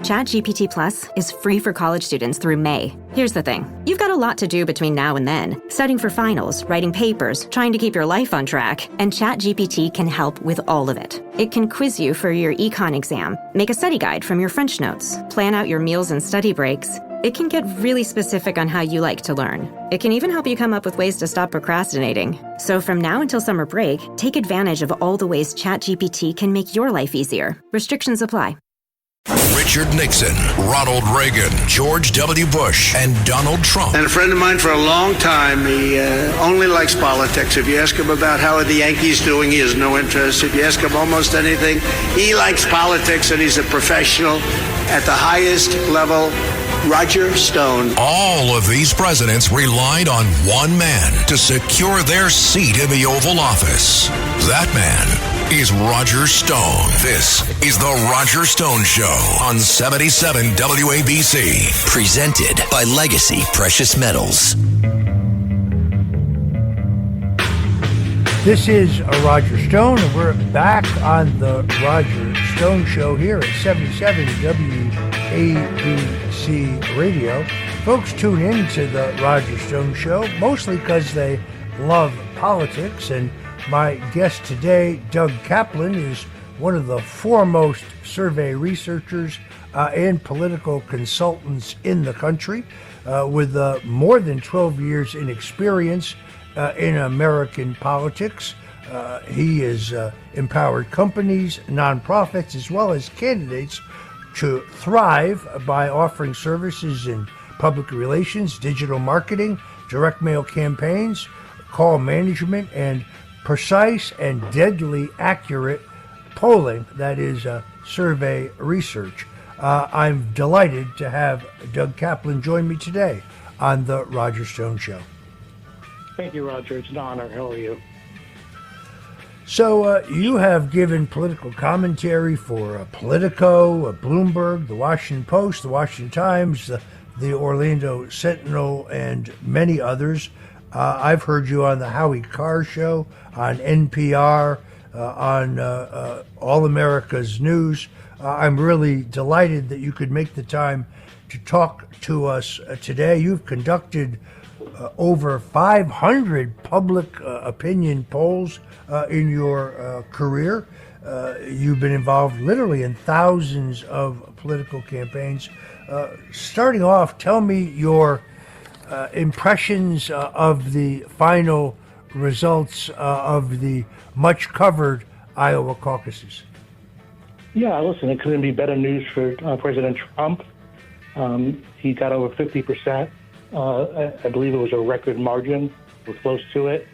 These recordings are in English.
ChatGPT Plus is free for college students through May. Here's the thing. You've got a lot to do between now and then. Studying for finals, writing papers, trying to keep your life on track, and ChatGPT can help with all of it. It can quiz you for your econ exam, make a study guide from your French notes, plan out your meals and study breaks. It can get really specific on how you like to learn. It can even help you come up with ways to stop procrastinating. So from now until summer break, take advantage of all the ways ChatGPT can make your life easier. Restrictions apply. Richard Nixon, Ronald Reagan, George W. Bush, and Donald Trump. And a friend of mine for a long time, he only likes politics. If you ask him about how are the Yankees doing, he has no interest. If you ask him almost anything, he likes politics, and he's a professional at the highest level. Roger Stone. All of these presidents relied on one man to secure their seat in the Oval Office. That man is Roger Stone. This is The Roger Stone Show on 77 WABC. Presented by Legacy Precious Metals. This is Roger Stone, and we're back on The Roger Stone Show here at 77 WABC Radio. Folks tune in to The Roger Stone Show mostly because they love politics, and my guest today, Doug Kaplan, is one of the foremost survey researchers and political consultants in the country with more than 12 years in experience in American politics. He has empowered companies, nonprofits, as well as candidates to thrive by offering services in public relations, digital marketing, direct mail campaigns, call management, and precise and deadly accurate polling, that is survey research. I'm delighted to have Doug Kaplan join me today on The Roger Stone Show. Thank you, Roger. It's an honor. How are you? So you have given political commentary for Politico, Bloomberg, The Washington Post, The Washington Times, the Orlando Sentinel, and many others. I've heard you on the Howie Carr Show, on NPR, on All America's News. I'm really delighted that you could make the time to talk to us today. You've conducted over 500 public opinion polls in your career. You've been involved literally in thousands of political campaigns. Starting off, tell me your impressions of the final results of the much covered Iowa caucuses. Yeah, listen, it couldn't be better news for President Trump. He got over 50%. I believe it was a record margin. We're close to it.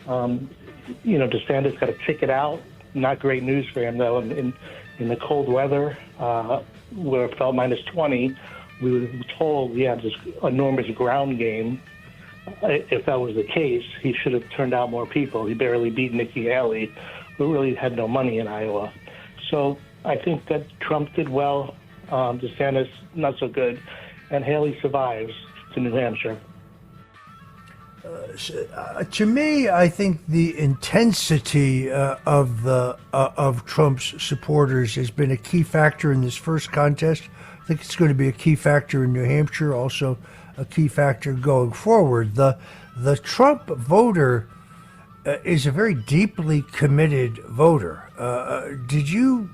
DeSantis got to kick it out. Not great news for him, though. In the cold weather, where it felt minus 20, we were told he had this enormous ground game. If that was the case, he should have turned out more people. He barely beat Nikki Haley, who really had no money in Iowa. So I think that Trump did well. DeSantis, not so good. And Haley survives to New Hampshire. To me, I think the intensity of Trump's supporters has been a key factor in this first contest. I think it's going to be a key factor in New Hampshire, also a key factor going forward. The Trump voter is a very deeply committed voter. Did you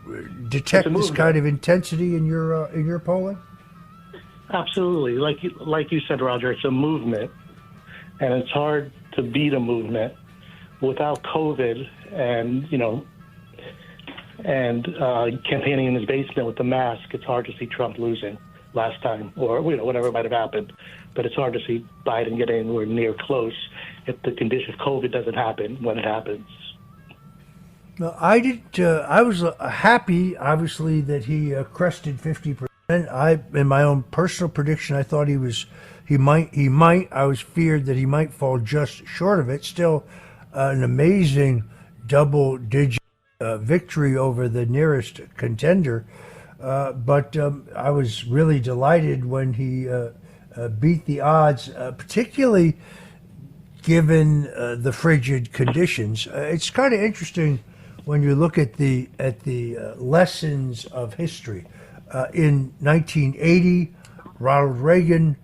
detect this kind of intensity in your polling? Absolutely. Like you said, Roger, it's a movement. And it's hard to beat a movement without COVID and campaigning in his basement with the mask. It's hard to see Trump losing last time, or whatever might have happened. But it's hard to see Biden getting anywhere near close if the condition of COVID doesn't happen when it happens. No, I did. I was happy, obviously, that he crested 50%. In my own personal prediction, I thought he might. I was feared that he might fall just short of it. Still, an amazing double-digit victory over the nearest contender. But I was really delighted when he beat the odds, particularly given the frigid conditions. It's kind of interesting when you look at the lessons of history. In 1980, Ronald Reagan,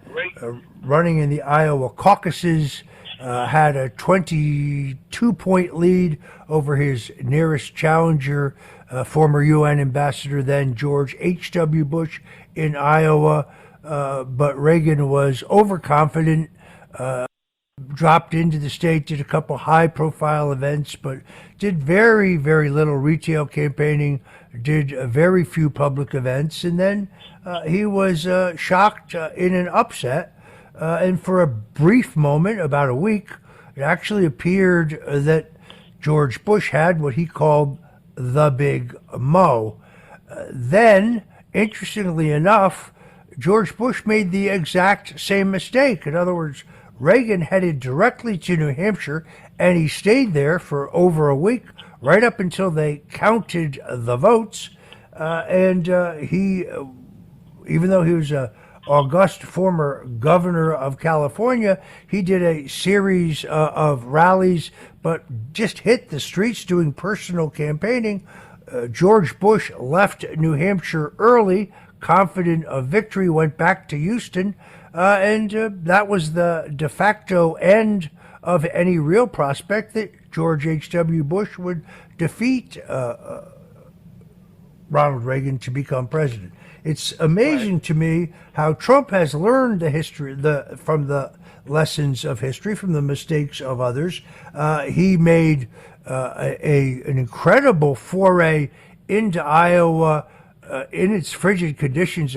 running in the Iowa caucuses, had a 22-point lead over his nearest challenger, former UN ambassador then George H.W. Bush in Iowa. But Reagan was overconfident, dropped into the state, did a couple high-profile events, but did very, very little retail campaigning, did very few public events, and then he was shocked in an upset. And for a brief moment, about a week, it actually appeared that George Bush had what he called the Big Mo. Then, interestingly enough, George Bush made the exact same mistake. In other words, Reagan headed directly to New Hampshire, and he stayed there for over a week, right up until they counted the votes. He, even though he was a august former governor of California, he did a series of rallies, but just hit the streets doing personal campaigning. George Bush left New Hampshire early, confident of victory, went back to Houston, and that was the de facto end of any real prospect that George H.W. Bush would defeat Ronald Reagan to become president. It's amazing to me how Trump has learned the history from the lessons of history, from the mistakes of others. He made an incredible foray into Iowa in its frigid conditions,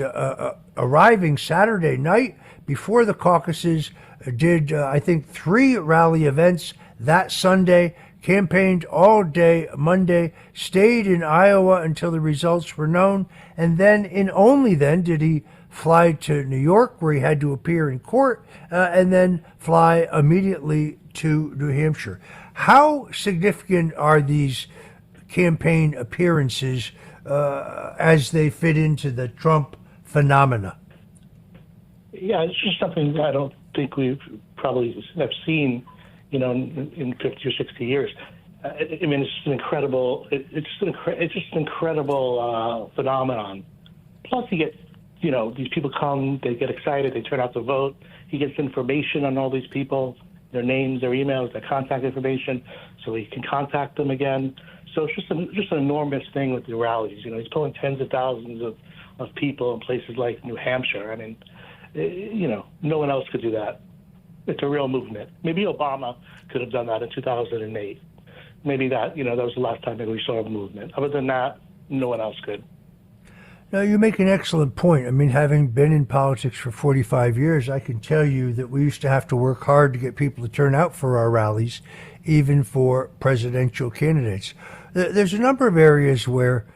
arriving Saturday night before the caucuses, did, I think, 3 rally events that Sunday, campaigned all day Monday, stayed in Iowa until the results were known, and then, and only then, did he fly to New York, where he had to appear in court, and then fly immediately to New Hampshire. How significant are these campaign appearances as they fit into the Trump phenomena? Yeah, it's just something I don't think we've probably have seen, in 50 or 60 years. I mean, it's just an incredible. It's just an incredible phenomenon. Plus, you get, these people come, they get excited, they turn out to vote. He gets information on all these people, their names, their emails, their contact information, so he can contact them again. So it's just an enormous thing with the rallies. He's pulling tens of thousands of people in places like New Hampshire. I mean, no one else could do that. It's a real movement. Maybe Obama could have done that in 2008. Maybe that was the last time maybe we saw a movement. Other than that, no one else could. Now, you make an excellent point. I mean, having been in politics for 45 years, I can tell you that we used to have to work hard to get people to turn out for our rallies, even for presidential candidates. There's a number of areas where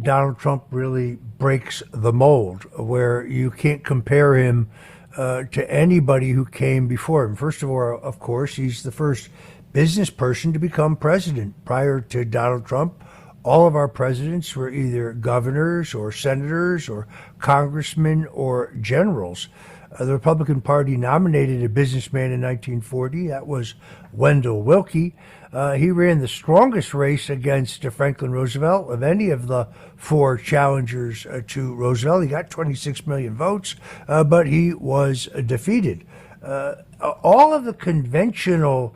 Donald Trump really breaks the mold, where you can't compare him to anybody who came before him. First of all, of course, he's the first business person to become president. Prior to Donald Trump, all of our presidents were either governors or senators or congressmen or generals. The Republican Party nominated a businessman in 1940. That was Wendell Willkie. He ran the strongest race against Franklin Roosevelt of any of the 4 challengers to Roosevelt. He got 26 million votes, but he was defeated. All of the conventional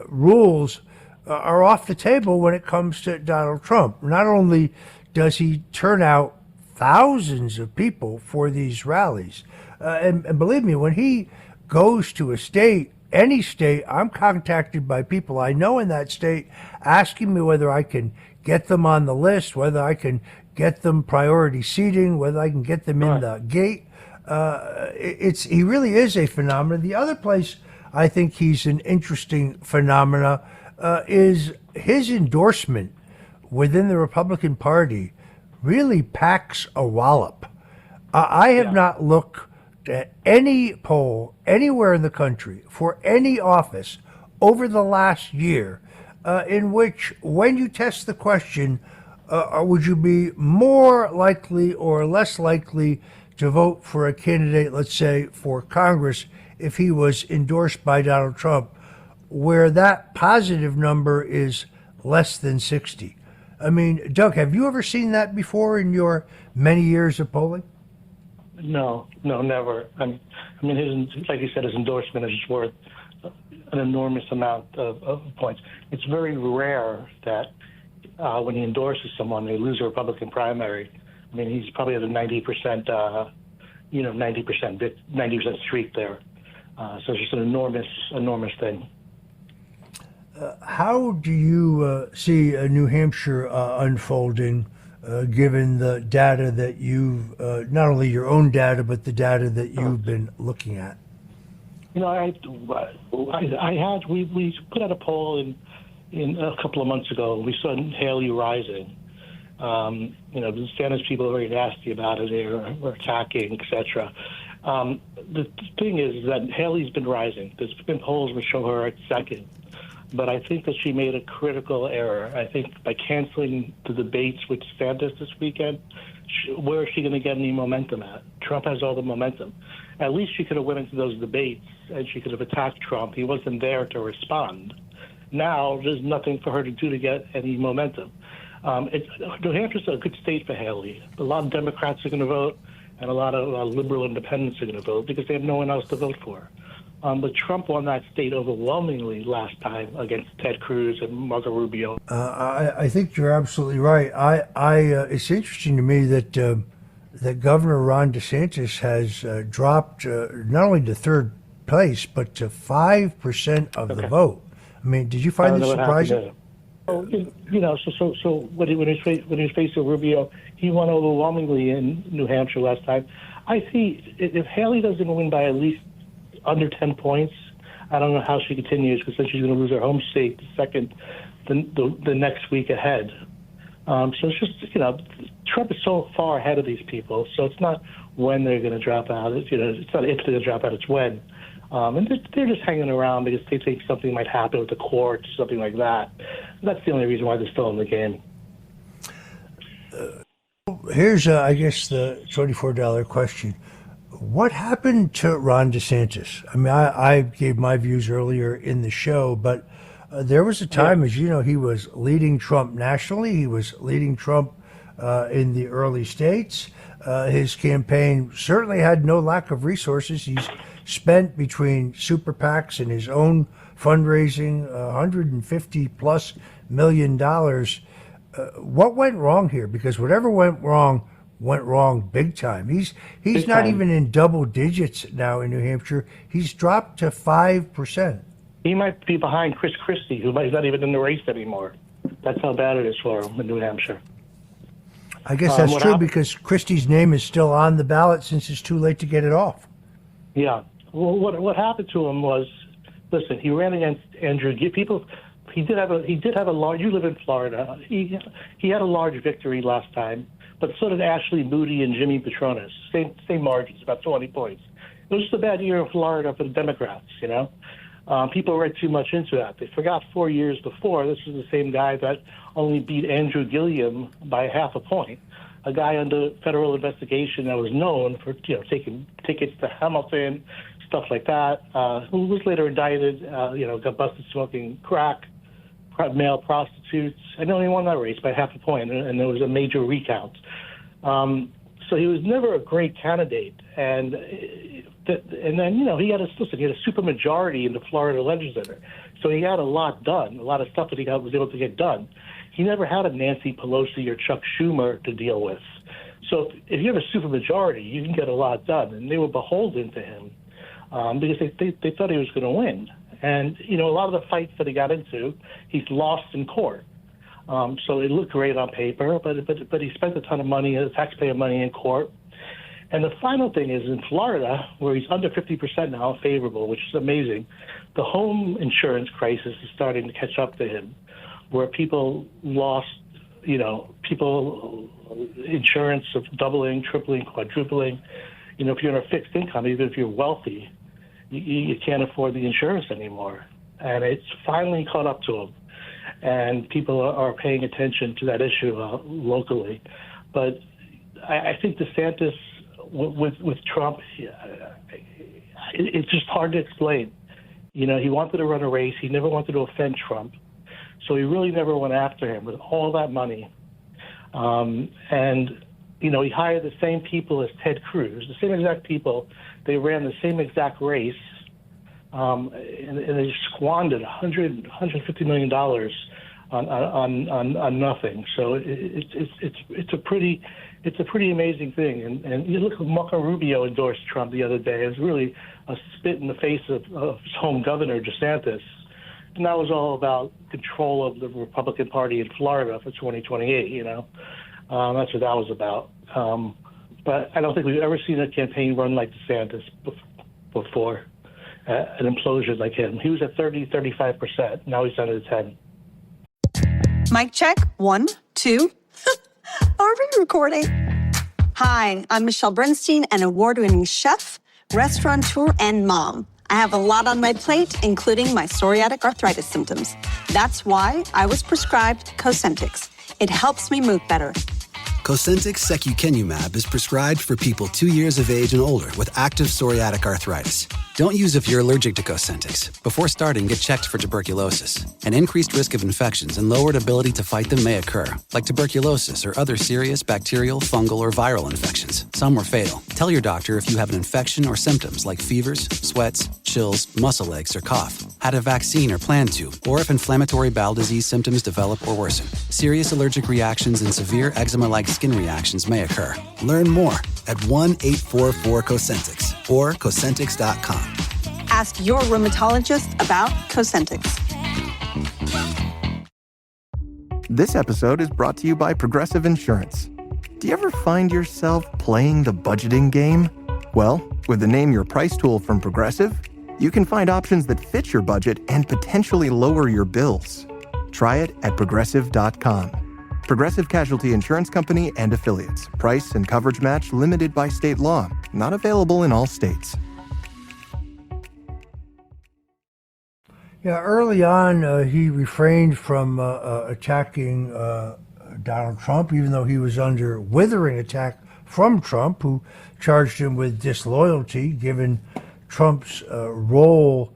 rules are off the table when it comes to Donald Trump. Not only does he turn out thousands of people for these rallies, and believe me, when he goes to a state, any state, I'm contacted by people I know in that state asking me whether I can get them on the list, whether I can get them priority seating, whether I can get them in the gate. He really is a phenomenon. The other place I think he's an interesting phenomena is his endorsement within the Republican Party really packs a wallop. I have not looked at any poll anywhere in the country for any office over the last year in which, when you test the question, would you be more likely or less likely to vote for a candidate, let's say, for Congress if he was endorsed by Donald Trump, where that positive number is less than 60. I mean, Doug, have you ever seen that before in your many years of polling? No, never. I mean, like you said, his endorsement is worth an enormous amount of points. It's very rare that when he endorses someone, they lose a Republican primary. I mean, he's probably at a 90%, 90% streak there. So it's just an enormous thing. How do you see New Hampshire unfolding, given the data that you've, not only your own data, but the data that you've been looking at? You know, we put out a poll in a couple of months ago. We saw Haley rising. The Sanders people are very nasty about it. They were attacking, etc. The thing is that Haley's been rising. There's been polls which show her at second. But I think that she made a critical error. I think by canceling the debates with Sanders this weekend, where is she going to get any momentum at? Trump has all the momentum. At least she could have went into those debates and she could have attacked Trump. He wasn't there to respond. Now there's nothing for her to do to get any momentum. New Hampshire's a good state for Haley. A lot of Democrats are going to vote, and a lot of liberal independents are going to vote because they have no one else to vote for. But Trump won that state overwhelmingly last time against Ted Cruz and Marco Rubio. I think you're absolutely right. It's interesting to me that that Governor Ron DeSantis has dropped not only to third place but to 5% of the vote. I mean, did you find this surprising? So when he was facing Rubio, he won overwhelmingly in New Hampshire last time. I see if Haley doesn't win by at least under 10 points, I don't know how she continues because then she's going to lose her home state the next week ahead. So it's just, Trump is so far ahead of these people, so it's not when they're going to drop out. It's not if they're going to drop out, it's when. And they're just hanging around because they think something might happen with the courts, something like that. That's the only reason why they're still in the game. Here's, I guess, the $24 question. What happened to Ron DeSantis? I mean, I gave my views earlier in the show, but there was a time, as you know, he was leading Trump nationally. He was leading Trump in the early states. His campaign certainly had no lack of resources. He's spent between super PACs and his own fundraising $150+ million. What went wrong here? Because whatever went wrong big time. He's big not time. Even in double digits now in New Hampshire. He's dropped to 5%. He might be behind Chris Christie, who is not even in the race anymore. That's how bad it is for him in New Hampshire. I guess that's true because Christie's name is still on the ballot since it's too late to get it off. Yeah. Well, what happened to him was, listen, he ran against Andrew. He did have a large. You live in Florida. He had a large victory last time, but so did Ashley Moody and Jimmy Petronis. Same margins, about 20 points. It was just a bad year in Florida for the Democrats. People read too much into that. They forgot 4 years before, this was the same guy that only beat Andrew Gilliam by half a point, a guy under federal investigation that was known for taking tickets to Hamilton, stuff like that, who was later indicted, got busted smoking crack, male prostitutes, and only won that race by half a point, and there was a major recount. So he was never a great candidate, and then he had a super majority in the Florida legislature, so he had a lot done, a lot of stuff that he was able to get done. He never had a Nancy Pelosi or Chuck Schumer to deal with. So if you have a super majority, you can get a lot done, and they were beholden to him because they thought he was going to win. And a lot of the fights that he got into, he's lost in court. So it looked great on paper, but he spent a ton of money, taxpayer money in court. And the final thing is in Florida, where he's under 50% now favorable, which is amazing, the home insurance crisis is starting to catch up to him, where people lost, insurance of doubling, tripling, quadrupling. If you're on a fixed income, even if you're wealthy, you can't afford the insurance anymore. And it's finally caught up to him. And people are paying attention to that issue locally. But I think DeSantis, with Trump, it's just hard to explain. He wanted to run a race. He never wanted to offend Trump. So he really never went after him with all that money. And, you know, he hired the same people as Ted Cruz, the same exact people. They ran the same exact race. And they squandered $150 million on nothing. So it's a pretty amazing thing. And you look at Marco Rubio endorsed Trump the other day. It was really a spit in the face of his home governor, DeSantis. And that was all about control of the Republican Party in Florida for 2028, you know. That's what that was about. But I don't think we've ever seen a campaign run like DeSantis before, an implosion like him. He was at 35%. Now he's under 10. Mic check. 1, 2. Are we recording? Hi, I'm Michelle Bernstein, an award-winning chef, restaurateur, and mom. I have a lot on my plate, including my psoriatic arthritis symptoms. That's why I was prescribed Cosentyx. It helps me move better. Cosentyx secukinumab is prescribed for people 2 years of age and older with active psoriatic arthritis. Don't use if you're allergic to Cosentyx. Before starting, get checked for tuberculosis. An increased risk of infections and lowered ability to fight them may occur, like tuberculosis or other serious bacterial, fungal, or viral infections. Some were fatal. Tell your doctor if you have an infection or symptoms like fevers, sweats, chills, muscle aches, or cough, had a vaccine or plan to, or if inflammatory bowel disease symptoms develop or worsen. Serious allergic reactions and severe eczema-like skin reactions may occur. Learn more at 1-844-COSENTYX or Cosentyx.com. Ask your rheumatologist about Cosentyx. This episode is brought to you by Progressive Insurance. Do you ever find yourself playing the budgeting game? Well, with the Name Your Price tool from Progressive, you can find options that fit your budget and potentially lower your bills. Try it at Progressive.com. Progressive Casualty Insurance Company and Affiliates. Price and coverage match limited by state law. Not available in all states. Yeah, early on, he refrained from attacking Donald Trump, even though he was under withering attack from Trump, who charged him with disloyalty, given Trump's role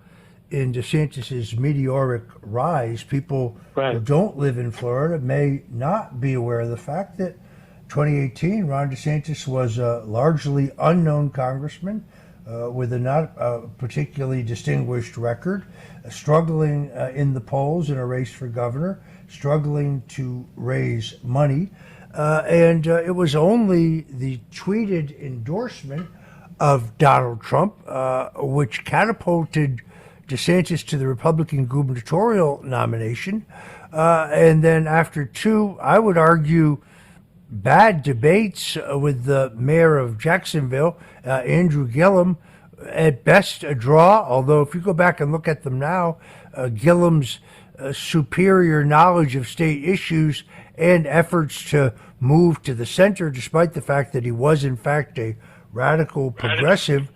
in DeSantis' meteoric rise. People who don't live in Florida may not be aware of the fact that 2018, Ron DeSantis was a largely unknown congressman with a not particularly distinguished record, struggling in the polls in a race for governor, struggling to raise money. And it was only the tweeted endorsement of Donald Trump, which catapulted DeSantis to the Republican gubernatorial nomination. And then after two, I would argue, bad debates with the mayor of Jacksonville, Andrew Gillum, at best a draw, although if you go back and look at them now, Gillum's superior knowledge of state issues and efforts to move to the center, despite the fact that he was in fact a radical progressive,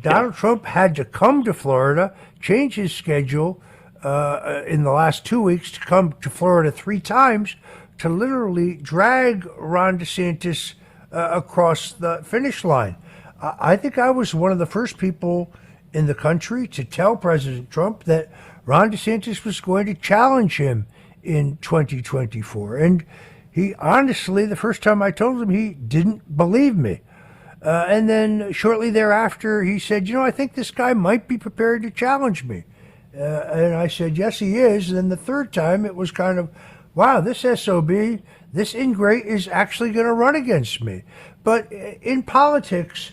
Donald Trump had to come to Florida, change his schedule in the last 2 weeks to come to Florida 3 times to literally drag Ron DeSantis across the finish line. I think I was one of the first people in the country to tell President Trump that Ron DeSantis was going to challenge him in 2024. And he honestly, the first time I told him, he didn't believe me. And then shortly thereafter, he said, I think this guy might be prepared to challenge me. And I said, yes, he is. And then the third time, it was kind of, wow, this SOB, this ingrate is actually going to run against me. But in politics,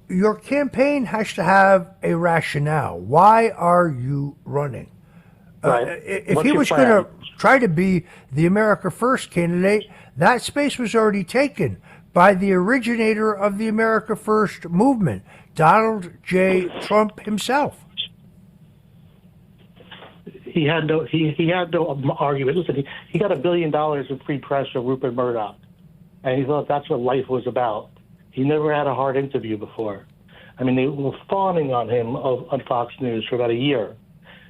your campaign has to have a rationale. Why are you running? If he was going to try to be the America First candidate, that space was already taken by the originator of the America First movement, Donald J. Trump himself. He had no argument. Listen, he got $1 billion in free press from Rupert Murdoch, and he thought that's what life was about. He never had a hard interview before. I mean, they were fawning on him on Fox News for about a year,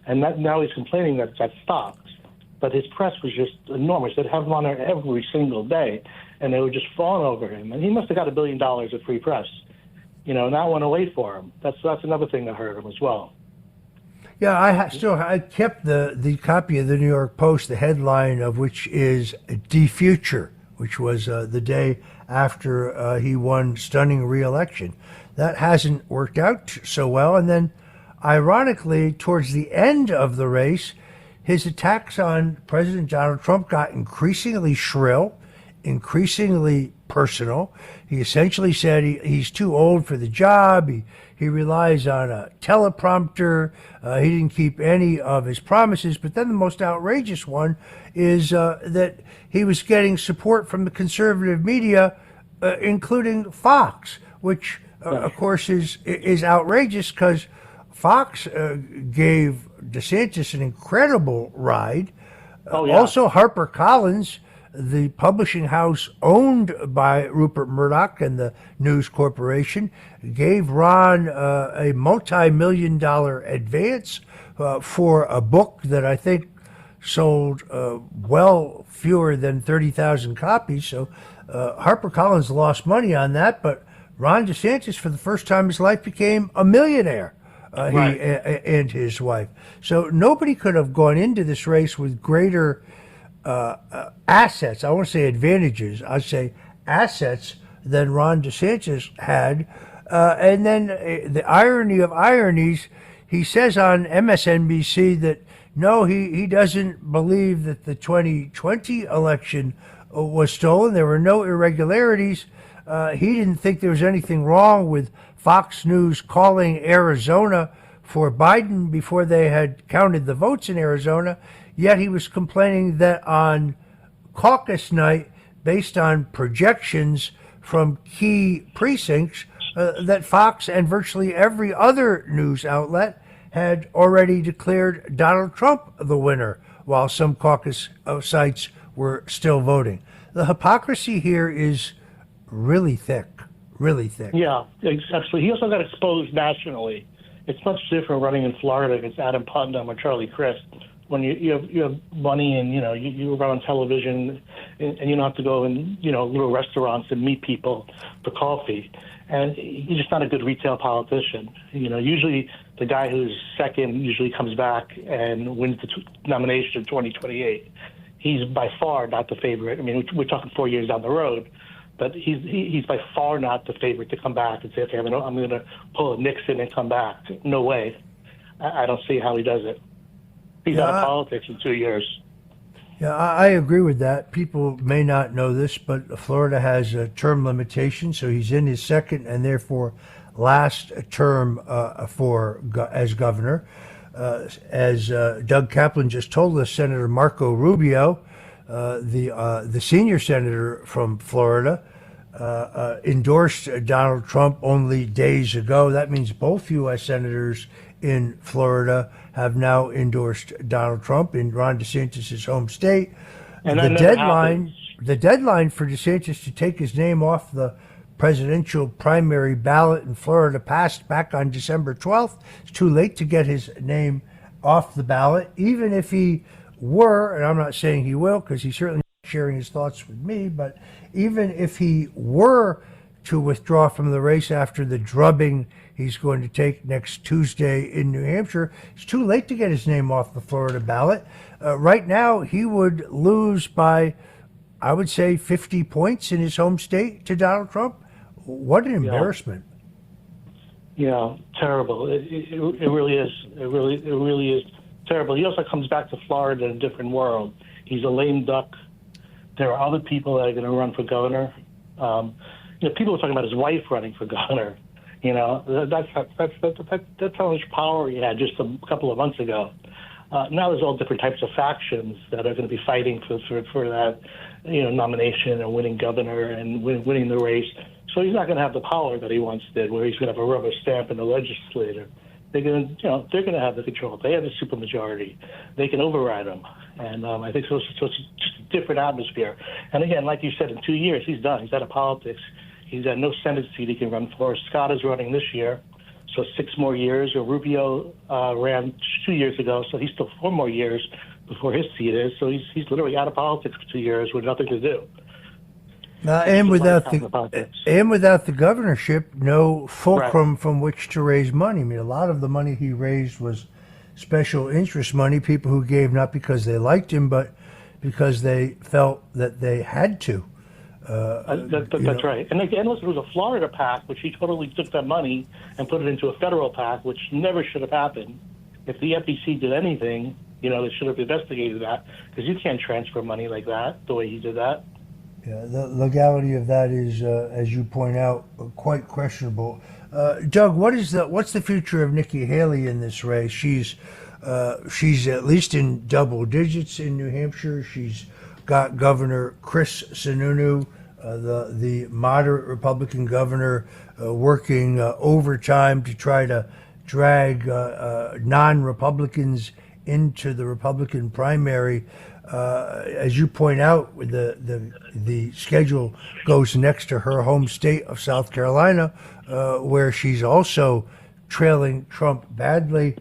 and now he's complaining that stopped. But his press was just enormous. They'd have him on there every single day, and they would just fawn over him. And he must have got $1 billion of free press, and that went away for him. That's another thing that hurt him as well. Yeah, I kept the copy of the New York Post, the headline of which is "De Future," which was the day after he won stunning re-election. That hasn't worked out so well. And then, ironically, towards the end of the race, his attacks on President Donald Trump got increasingly shrill, increasingly personal. He essentially said he's too old for the job. He relies on a teleprompter. He didn't keep any of his promises. But then the most outrageous one is that he was getting support from the conservative media, including Fox, which, of course, is outrageous because Fox gave DeSantis an incredible ride. Also, HarperCollins, the publishing house owned by Rupert Murdoch and the News Corporation, gave Ron a multi-million-dollar advance for a book that I think sold well fewer than 30,000 copies. So HarperCollins lost money on that, but Ron DeSantis, for the first time in his life, became a millionaire. He and his wife. So nobody could have gone into this race with greater assets. I won't say advantages. I'd say assets than Ron DeSantis had. And then the irony of ironies, he says on MSNBC that no, he doesn't believe that the 2020 election was stolen. There were no irregularities. He didn't think there was anything wrong with Fox News calling Arizona for Biden before they had counted the votes in Arizona, yet he was complaining that on caucus night, based on projections from key precincts, that Fox and virtually every other news outlet had already declared Donald Trump the winner, while some caucus sites were still voting. The hypocrisy here is really thick. Really thick. Yeah, exactly. He also got exposed nationally. It's much different running in Florida against Adam Putnam or Charlie Crist. When you have money and you run on television and you don't have to go in little restaurants and meet people for coffee, and he's just not a good retail politician. Usually the guy who's second usually comes back and wins the nomination in 2028. He's by far not the favorite. I mean, we're talking 4 years down the road. But he's by far not the favorite to come back and say, okay, I'm going to pull a Nixon and come back. No way. I don't see how he does it. He's out of politics in 2 years. Yeah, I agree with that. People may not know this, but Florida has a term limitation, so he's in his second and therefore last term as governor. As Doug Kaplan just told us, Senator Marco Rubio, the senior senator from Florida, endorsed Donald Trump only days ago. That means both U.S. senators in Florida have now endorsed Donald Trump in Ron DeSantis' home state. And the deadline for DeSantis to take his name off the presidential primary ballot in Florida passed back on December 12th. It's too late to get his name off the ballot, even if he were, and I'm not saying he will because he's certainly not sharing his thoughts with me, but even if he were to withdraw from the race after the drubbing he's going to take next Tuesday in New Hampshire, it's too late to get his name off the Florida ballot. Right now, he would lose by, I would say, 50 points in his home state to Donald Trump. What an embarrassment. Yeah, terrible. It really is. It really is terrible. He also comes back to Florida in a different world. He's a lame duck. There are other people that are going to run for governor. People are talking about his wife running for governor. That's how much power he had just a couple of months ago. Now there's all different types of factions that are going to be fighting for that, nomination and winning governor and winning the race. So he's not going to have the power that he once did, where he's going to have a rubber stamp in the legislature. They're going to have the control. They have a supermajority. They can override them. And I think so. It's just a different atmosphere. And again, like you said, in 2 years, he's done. He's out of politics. He's got no Senate seat he can run for. Scott is running this year, so 6 more years. Rubio ran 2 years ago, so he's still 4 more years before his seat is. So he's literally out of politics for 2 years with nothing to do. And without the governorship, no fulcrum from which to raise money. I mean, a lot of the money he raised was special interest money, people who gave not because they liked him, but because they felt that they had to. That's right. And again, listen, it was a Florida PAC, which he totally took that money and put it into a federal PAC, which never should have happened. If the FEC did anything, they should have investigated that, because you can't transfer money like that, the way he did that. Yeah, the legality of that is, as you point out, quite questionable. Doug, what's the future of Nikki Haley in this race? She's at least in double digits in New Hampshire. She's got Governor Chris Sununu, the moderate Republican governor, working overtime to try to drag non-Republicans into the Republican primary. As you point out, the schedule goes next to her home state of South Carolina, where she's also trailing Trump badly.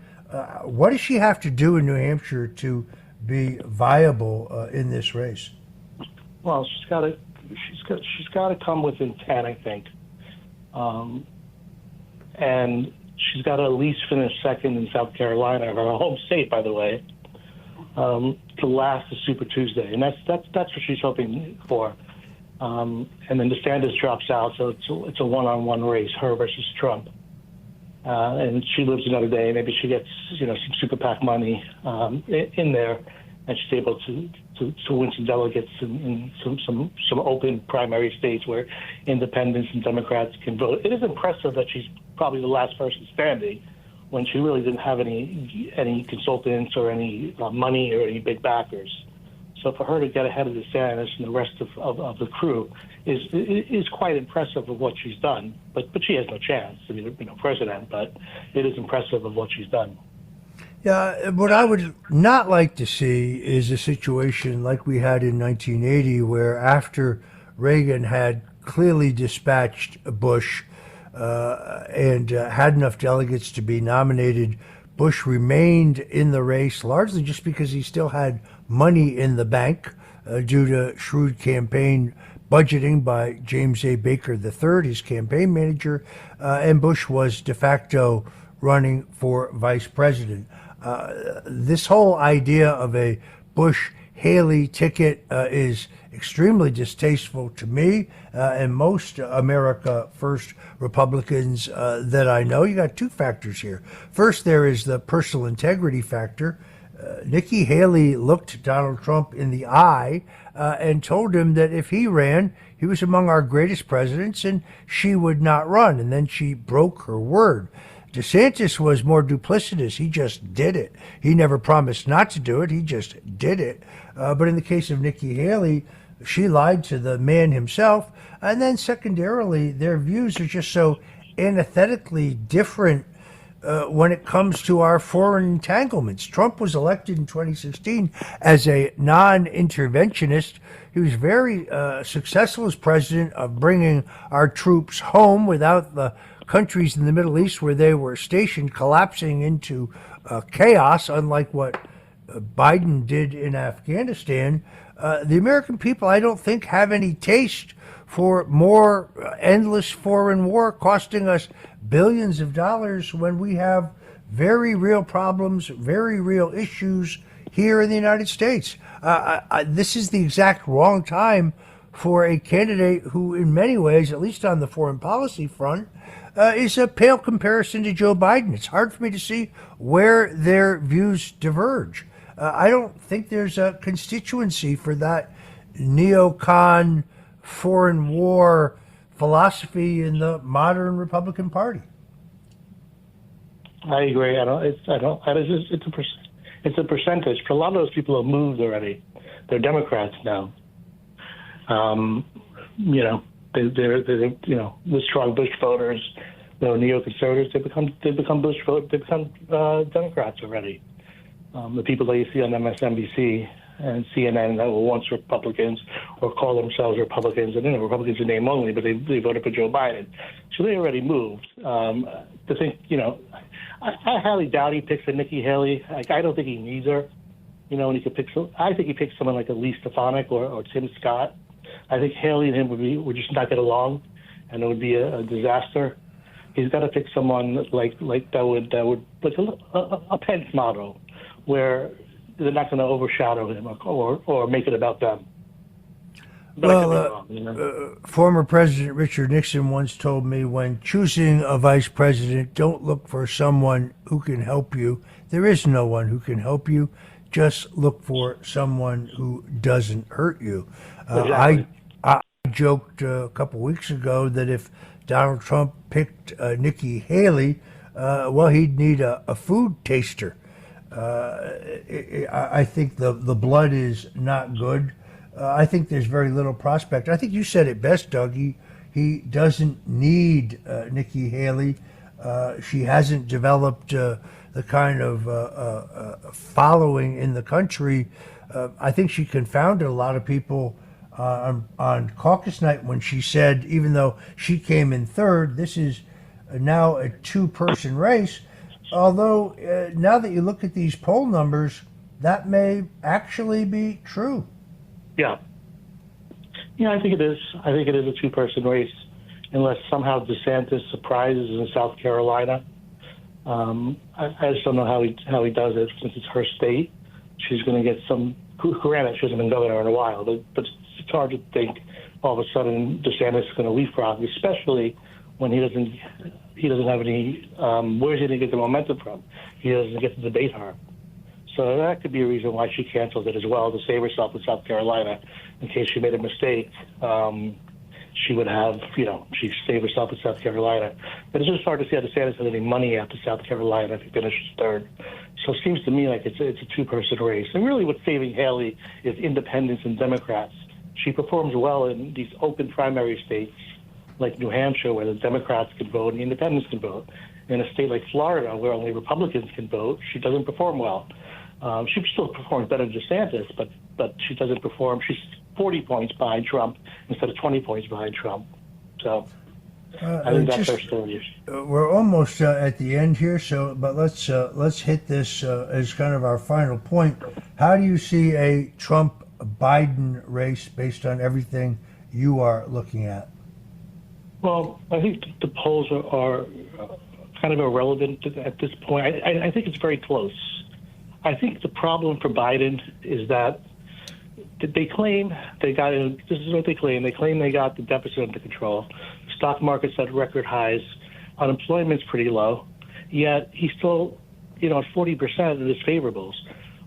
What does she have to do in New Hampshire to be viable in this race? Well, she's got to come within 10, I think, and she's got to at least finish second in South Carolina, her home state, by the way, to last the Super Tuesday, and that's what she's hoping for. And then DeSantis drops out, so it's a one-on-one race, her versus Trump. And she lives another day. Maybe she gets some super PAC money in there, and she's able to win some delegates in some open primary states where independents and Democrats can vote. It is impressive that she's probably the last person standing, when she really didn't have any consultants or any money or any big backers. So for her to get ahead of DeSantis and the rest of the crew is quite impressive of what she's done. But she has no chance to be president. But it is impressive of what she's done. Yeah, what I would not like to see is a situation like we had in 1980, where after Reagan had clearly dispatched Bush and had enough delegates to be nominated, Bush remained in the race largely just because he still had money in the bank due to shrewd campaign budgeting by James A. Baker III, his campaign manager, and Bush was de facto running for vice president. This whole idea of a Bush-Haley ticket is extremely distasteful to me and most America First Republicans that I know. You got two factors here. First, there is the personal integrity factor. Nikki Haley looked Donald Trump in the eye and told him that if he ran, he was among our greatest presidents and she would not run. And then she broke her word. DeSantis was more duplicitous. He just did it. He never promised not to do it. He just did it. But in the case of Nikki Haley, she lied to the man himself. And then secondarily, their views are just so antithetically different when it comes to our foreign entanglements. Trump was elected in 2016 as a non-interventionist. He was very successful as president of bringing our troops home without the countries in the Middle East where they were stationed collapsing into chaos, unlike what Biden did in Afghanistan. The American people, I don't think, have any taste for more endless foreign war costing us billions of dollars when we have very real problems, very real issues here in the United States. This is the exact wrong time for a candidate who, in many ways, at least on the foreign policy front, is a pale comparison to Joe Biden. It's hard for me to see where their views diverge. I don't think there's a constituency for that neocon foreign war philosophy in the modern Republican Party. I agree. It's a percentage. For a lot of those people have moved already. They're Democrats now. They're the strong Bush voters, the neoconservatives. They become Bush voters. They become Democrats already. The people that you see on MSNBC and CNN that were once Republicans or call themselves Republicans, and Republicans in name only, but they voted for Joe Biden. So they already moved. To think, I highly doubt he picks a Nikki Haley. I don't think he needs her. When he could pick, I think he picks someone like Elise Stefanik or Tim Scott. I think Haley and him would just not get along, and it would be a disaster. He's got to pick someone like that would like a Pence model, where they're not going to overshadow him or make it about them. But I could be wrong, you know? Former President Richard Nixon once told me, when choosing a vice president, don't look for someone who can help you. There is no one who can help you. Just look for someone who doesn't hurt you. Exactly. I joked a couple weeks ago that if Donald Trump picked Nikki Haley, well, he'd need a food taster. I think the blood is not good. I think there's very little prospect. I think you said it best, Doug. He doesn't need Nikki Haley. She hasn't developed the kind of following in the country. I think she confounded a lot of people on caucus night when she said, even though she came in third, this is now a two-person race. Although now that you look at these poll numbers, that may actually be true. Yeah. Yeah, I think it is. I think it is a two-person race, unless somehow DeSantis surprises in South Carolina. I just don't know how he does it, since it's her state. She's going to get some. Granted, she hasn't been governor in a while, but it's hard to think all of a sudden DeSantis is going to leapfrog, especially when he doesn't have any. Where's he going to get the momentum from? He doesn't get to debate her. So that could be a reason why she canceled it as well, to save herself in South Carolina in case she made a mistake. She would have, she saved herself in South Carolina. But it's just hard to see how DeSantis has any money after South Carolina if he finishes third. So it seems to me like it's a two-person race. And really what's saving Haley is independents and Democrats. She performs well in these open primary states like New Hampshire, where the Democrats can vote and the independents can vote. In a state like Florida, where only Republicans can vote, she doesn't perform well. She still performs better than DeSantis, but she doesn't perform. She's 40 points behind Trump instead of 20 points behind Trump. So I think that's her story. We're almost at the end here, but let's hit this as kind of our final point. How do you see a Trump-Biden race based on everything you are looking at? Well, I think the polls are kind of irrelevant at this point. I think it's very close. I think the problem for Biden is that they claim they got, this is what they claim. They claim they got the deficit under control. The stock market's at record highs. Unemployment's pretty low. Yet he's still, at 40% of his favorables.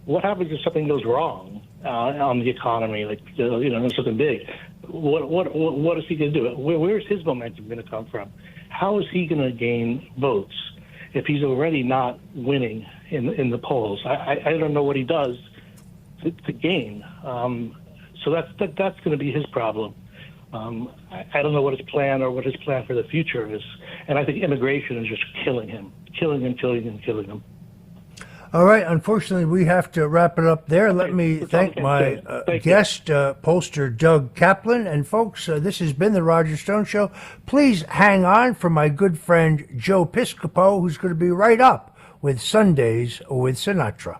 What happens if something goes wrong on the economy, like, something big? What is he going to do? Where's his momentum going to come from? How is he going to gain votes if he's already not winning in the polls? I don't know what he does to gain. So that's going to be his problem. I don't know what his plan for the future is. And I think immigration is just killing him. All right. Unfortunately, we have to wrap it up there. Let me thank my guest, pollster Doug Kaplan. And folks, this has been the Roger Stone Show. Please hang on for my good friend Joe Piscopo, who's going to be right up with Sundays with Sinatra.